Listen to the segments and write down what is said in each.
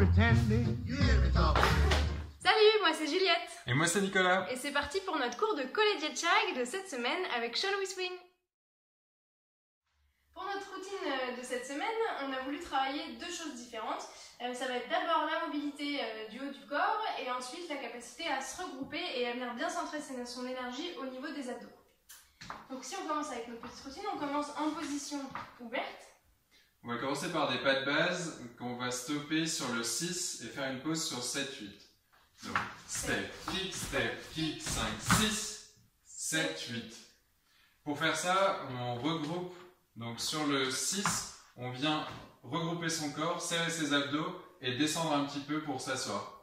pretending. You hear me talking. Salut, moi c'est Juliette. Et moi c'est Nicolas. Et c'est parti pour notre cours de collegiate de cette semaine avec Shall We Swing. Pour notre routine de cette semaine, on a voulu travailler deux choses différentes. Ça va être d'abord la mobilité du haut du corps et ensuite la capacité à se regrouper et à venir bien centrer son énergie au niveau des abdos. Donc si on commence avec notre petite routine, on commence en position ouverte. On va commencer par des pas de base qu'on va stopper sur le 6 et faire une pause sur 7, 8. Donc step, kick, 5, 6, 7, 8. Pour faire ça, on regroupe. Donc sur le 6, on vient regrouper son corps, serrer ses abdos et descendre un petit peu pour s'asseoir.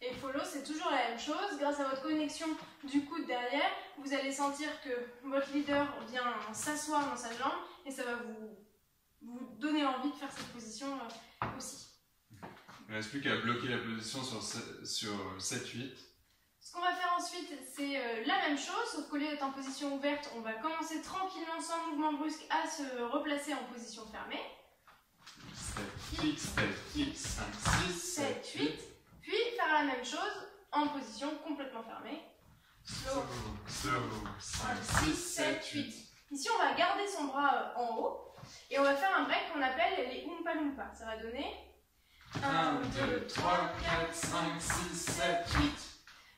Et follow, c'est toujours la même chose. Grâce à votre connexion du coude derrière, vous allez sentir que votre leader vient s'asseoir dans sa jambe et ça va vous donner envie de faire cette position aussi. Il ne reste plus qu'à bloquer la position sur 7, 8. Ce qu'on va faire ensuite, c'est la même chose, sauf qu'au lieu d'être en position ouverte, on va commencer tranquillement, sans mouvement brusque, à se replacer en position fermée. Step, kick, 5, 6, 7, 8. Puis faire la même chose en position complètement fermée. Slow, 5, 6, 7, 8. Ici, on va garder son bras en haut et on va faire un break qu'on appelle les Oompa Loompa. Ça va donner 1, 2, 3, 4, 5, 6, 7, 8.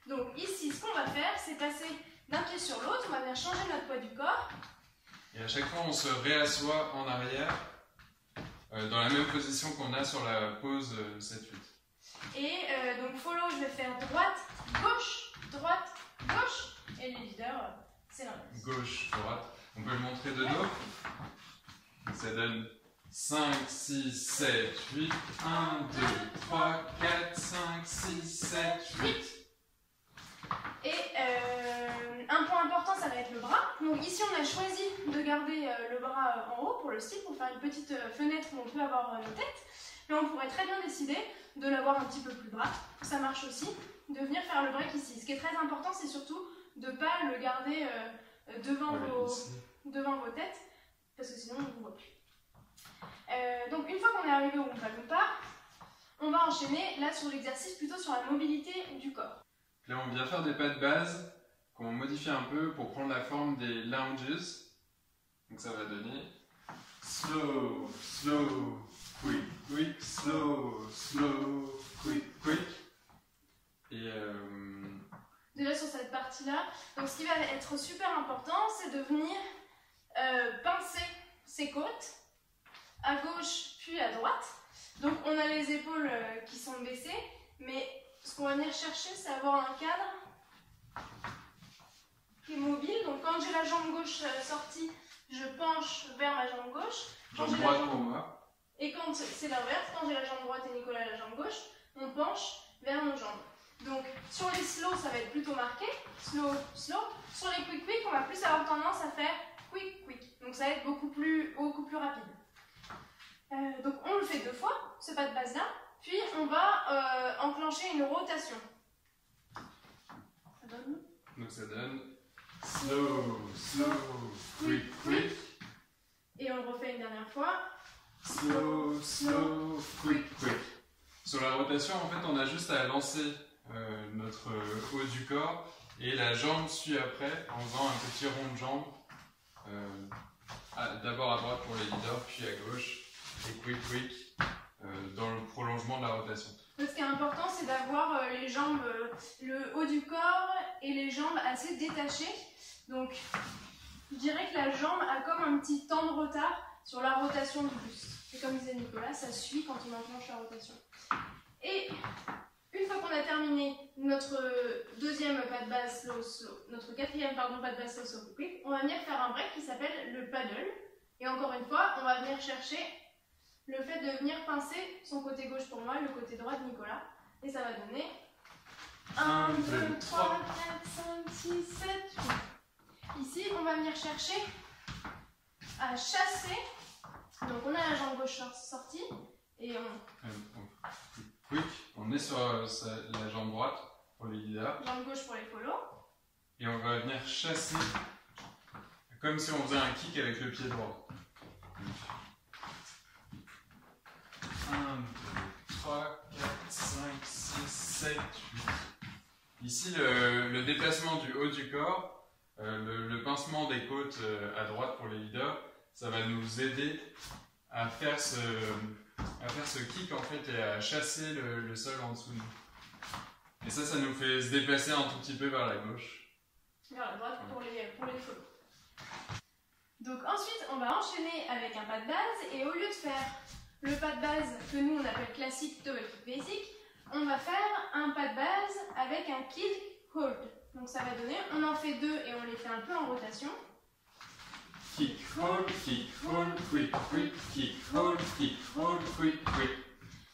Donc ici, ce qu'on va faire, c'est passer d'un pied sur l'autre. On va venir changer notre poids du corps. Et à chaque fois, on se réassoit en arrière dans la même position qu'on a sur la pause 7, 8. Et donc follow, je vais faire droite, gauche, et les leaders, c'est l'inverse. Gauche, droite. On peut le montrer de dos. Ça donne 5, 6, 7, 8. 1, 2, 3, 4, 5, 6, 7, 8. Et un point important, ça va être le bras. Donc ici, on a choisi de garder le bras en haut pour le style, pour faire une petite fenêtre où on peut avoir nos têtes. Mais on pourrait très bien décider de l'avoir un petit peu plus bas. Ça marche aussi, de venir faire le break ici. Ce qui est très important, c'est surtout de ne pas le garder devant vos têtes, parce que sinon on ne vous voit plus. Donc une fois qu'on est arrivé au Oompa Loompa, on va enchaîner là sur l'exercice plutôt sur la mobilité du corps. Là, on vient faire des pas de base qu'on modifie un peu pour prendre la forme des lunges. Donc ça va donner slow, slow, quick, slow, quick. Et déjà sur cette partie-là, donc ce qui va être super important, c'est de venir pincer ses côtes à gauche puis à droite. Donc on a les épaules qui sont baissées, mais ce qu'on va venir chercher, c'est avoir un cadre qui est mobile. Donc quand j'ai la jambe gauche sortie, je penche vers ma jambe gauche. jambe droite pour moi. Et quand c'est l'inverse, quand j'ai la jambe droite et Nicolas la jambe gauche, on penche vers nos jambes. Donc sur les slow, ça va être plutôt marqué, slow, slow. Sur les quick, on va plus avoir tendance à faire quick. Donc ça va être beaucoup plus rapide. Donc on le fait deux fois, ce pas de base là, puis on va enclencher une rotation. Ça donne? Donc ça donne slow, quick. Et on le refait une dernière fois. Slow, quick. Sur la rotation, en fait, on a juste à lancer notre haut du corps et la jambe suit après en faisant un petit rond de jambe. D'abord à droite pour les leaders, puis à gauche et quick dans le prolongement de la rotation. Ce qui est important, c'est d'avoir les jambes, le haut du corps et les jambes assez détachées. Donc, je dirais que la jambe a comme un petit temps de retard sur la rotation du buste. Et comme disait Nicolas, ça suit quand on enclenche la rotation. Et une fois qu'on a terminé notre deuxième pas de base notre quatrième pas de base slow quick, on va venir faire un break qui s'appelle le paddle. Et encore une fois, on va venir chercher le fait de venir pincer son côté gauche pour moi et le côté droit de Nicolas. Et ça va donner 1, 2, 3, 4, 5, 6, 7, 8. Ici, on va venir chercher à chasser. Donc on a la jambe gauche sortie et on est sur la jambe droite pour les leaders. Jambe gauche pour les follow. Et on va venir chasser comme si on faisait un kick avec le pied droit. 1, 2, 3, 4, Ici, le déplacement du haut du corps, le pincement des côtes à droite pour les leaders, ça va nous aider à faire ce kick en fait et à chasser le sol en dessous de nous. Et ça nous fait se déplacer un tout petit peu vers la gauche. Vers la droite pour les follow. Donc ensuite, on va enchaîner avec un pas de base et au lieu de faire le pas de base que nous on appelle classique toe kick basic, on va faire un pas de base avec un kick hold. Donc ça va donner, on en fait deux et on les fait un peu en rotation. Kick, hold, quick, quick, kick, hold, quick, quick.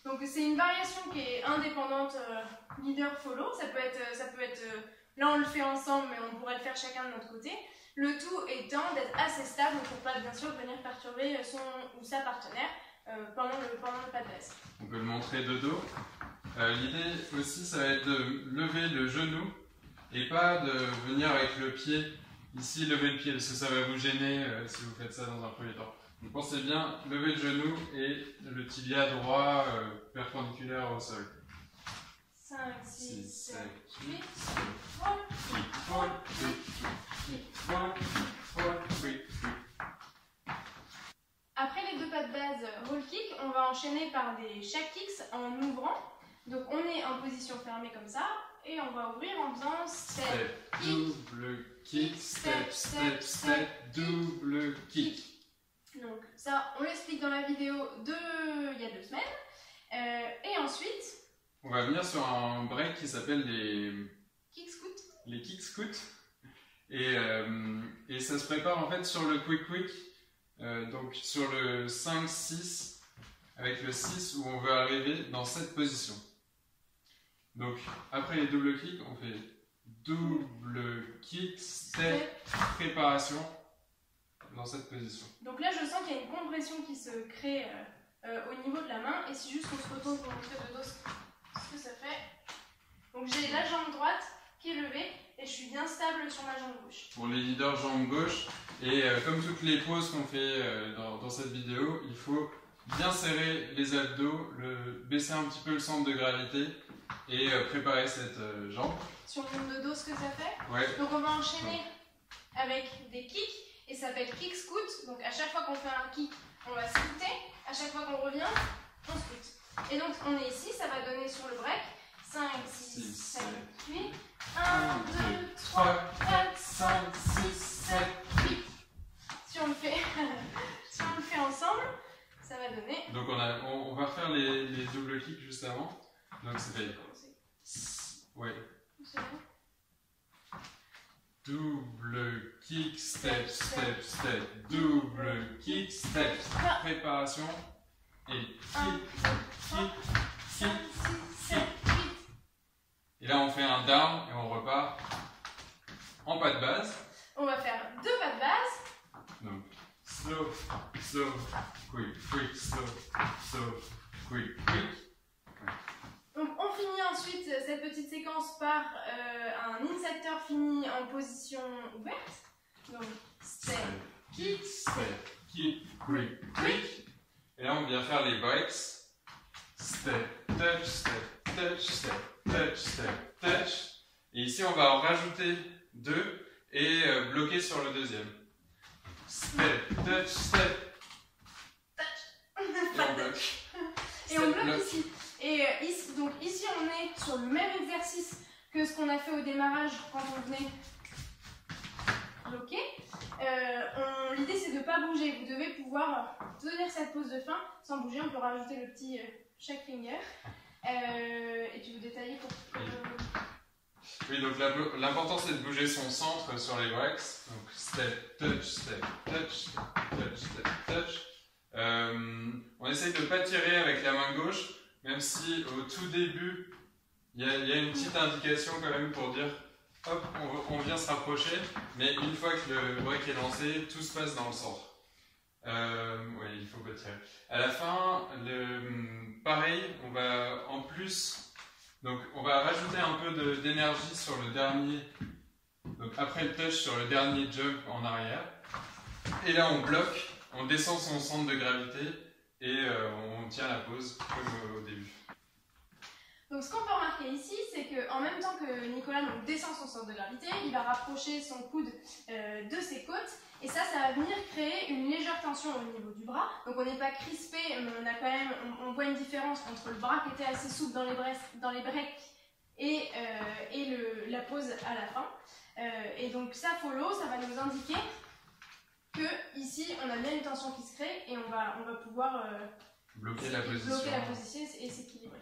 Donc c'est une variation qui est indépendante leader-follow. Ça peut être là on le fait ensemble mais on pourrait le faire chacun de notre côté. Le tout étant d'être assez stable pour pas bien sûr venir perturber son ou sa partenaire pendant le pas de base. On peut le montrer de dos. L'idée aussi ça va être de lever le genou et pas de venir avec le pied. Ici, lever le pied, parce que ça va vous gêner si vous faites ça dans un premier temps. Donc pensez bien, lever le genou et le tibia droit perpendiculaire au sol. 5, 6, 7, 8, Après les deux pas de base roll kick, on va enchaîner par des shack kicks en ouvrant. Donc on est en position fermée comme ça et on va ouvrir en faisant step, kick, double kick, step, step, step, double kick. Donc ça, on l'explique dans la vidéo il y a 2 semaines. Et ensuite, on va venir sur un break qui s'appelle les kick scoot. Les kick scoots. Et ça se prépare en fait sur le quick quick, donc sur le 5-6, avec le 6 où on veut arriver dans cette position. Donc après les double kicks, on fait double kick, step, préparation dans cette position. Donc là je sens qu'il y a une compression qui se crée au niveau de la main et c'est juste qu'on se retourne pour montrer de dos ce que ça fait. Donc j'ai la jambe droite qui est levée et je suis bien stable sur ma jambe gauche. Pour les leaders jambe gauche, et comme toutes les poses qu'on fait dans cette vidéo, il faut bien serrer les abdos, baisser un petit peu le centre de gravité et préparer cette jambe. Sur le nombre de dos ce que ça fait. Ouais. Donc on va enchaîner avec des kicks et ça s'appelle kick scoot. Donc à chaque fois qu'on fait un kick, on va scooter. À chaque fois qu'on revient, on scoot. Et donc on est ici, ça va donner sur le break 5, 6, 7, 8, 1, 2, 3, 4, 5, 6, 7, 8. Si on le fait ensemble, ça va donner. Donc on va refaire les double kicks juste avant. Donc c'était. Ouais. Double kick, step, step, step, double kick, step, préparation et kick, kick, kick. Et là on fait un down et on repart en pas de base. On va faire 2 pas de base. Donc slow, slow, quick, quick, slow, slow, quick, quick. Donc on finit ensuite cette petite séquence par un inserteur fini en position ouverte. Donc step, kick, step, kick, quick, quick. Et là on vient faire les breaks. Step, touch, step, touch, step, touch, step, touch. Et ici on va en rajouter 2 et bloquer sur le deuxième. Step, touch, step. Touch. Et on bloque. Et on bloque ici. Et donc ici on est sur le même exercice que ce qu'on a fait au démarrage quand on venait bloquer. L'idée c'est de ne pas bouger, vous devez pouvoir tenir cette pose de fin sans bouger, on peut rajouter le petit shack finger. Et tu veux détailler pour... Oui, donc l'important c'est de bouger son centre sur les breaks. Donc step, touch, step, touch, step, touch, step, touch. On essaye de ne pas tirer avec la main gauche. Même si au tout début, il y a une petite indication quand même pour dire hop, on vient se rapprocher, mais une fois que le break est lancé, tout se passe dans le centre. Oui, il faut pas tirer. À la fin, pareil, on va en plus, donc on va rajouter un peu d'énergie sur le dernier, donc après le touch sur le dernier jump en arrière. Et là on bloque, on descend son centre de gravité. Et on tient la pause comme au début. Donc ce qu'on peut remarquer ici, c'est qu'en même temps que Nicolas descend son centre de gravité, il va rapprocher son coude de ses côtes, et ça va venir créer une légère tension au niveau du bras. Donc on n'est pas crispé, mais on voit une différence entre le bras qui était assez souple dans les breaks et la pose à la fin. Et donc ça follow, ça va nous indiquer que ici on a bien une tension qui se crée et on va pouvoir bloquer la position et s'équilibrer.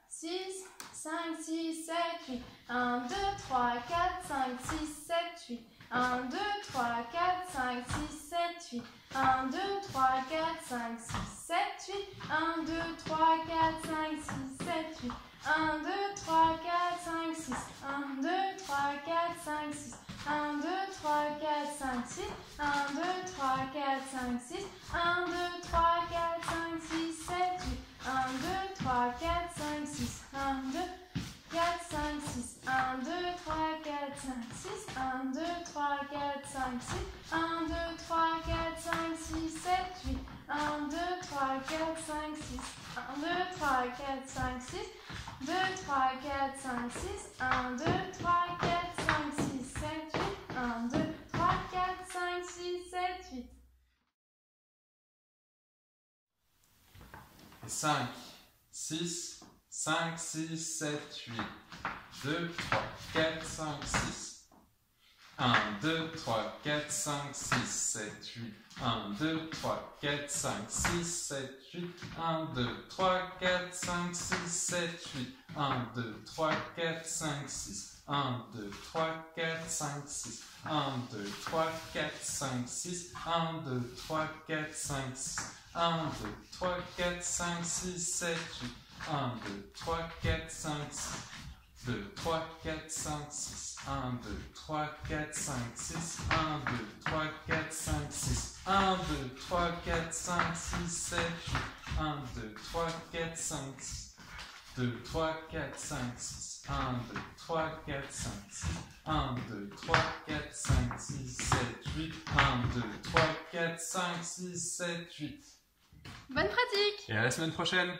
6, 5, 6, 7, 8. 1, 2, 3, 4, 5, 6, 7, 8. 1, 2, 3, 4, 5, 6, 7, 8. 1, 2, 3, 4, 5, 6, 7, 8. 1, 2, 3, 4, 5, 6, 7, 8. 1, 2, 3, 4, 5, 6. 1, 2, 3, 4, 5, 6. 1, 2, 3, 4, 5, 6. 1, 2, 3, 4, 5, 6. 1, 2, 3, 4, 5, 6, 7, 8. 1, 2, 3, 4, 5, 6. 1, 2, 4, 5, 6. 1, 2, 3, 4, 5, 6. 1, 2, 3, 4, 5, 6. 1, 2, 3, 4, 5, 6, 7, 8. 1, 2, 3, 4, 5, 6. 1, 2, 3, 4, 5, 6. 2, 3, 4, 5, 6. 1, 2, 3, 4, 5, 6, 7, 8. 1, 2, 3, 4, 5, 6, 7, 8. Et 5, 6, 5, 6, 7, 8. 2, 3, 4, 5, 6. 1, 2, 3, 4, 5, 6, 7, 8. 1, 2, 3, 4, 5, 6, 7, 8. 1, 2, 3, 4, 5, 6, 7, 8. 1, 2, 3, 4, 5, 6. 1, 2, 3, 4, 5, 6. 1, 2, 3, 4, 5, 6. 1, 2, 3, 4, 5, 6. 1, 2, 3, 4, 5, 6, 7, 8. 1, 2, 3, 4, 5, 6. 2, 3, 4, 5, 6. 1, 2, 3, 4, 5, 6. 1, 2, 3, 4, 5, 6. 1, 2, 3, 4, 5, 6, 7, 8. 1, 2, 3, 4, 5, 6. 2, 3, 4, 5, 6. 1, 2, 3, 4, 5, 6. 1, 2, 3, 4, 5, 6, 7, 8. 1, 2, 3, 4, 5, 6, 7, 8. Bonne pratique! Et à la semaine prochaine!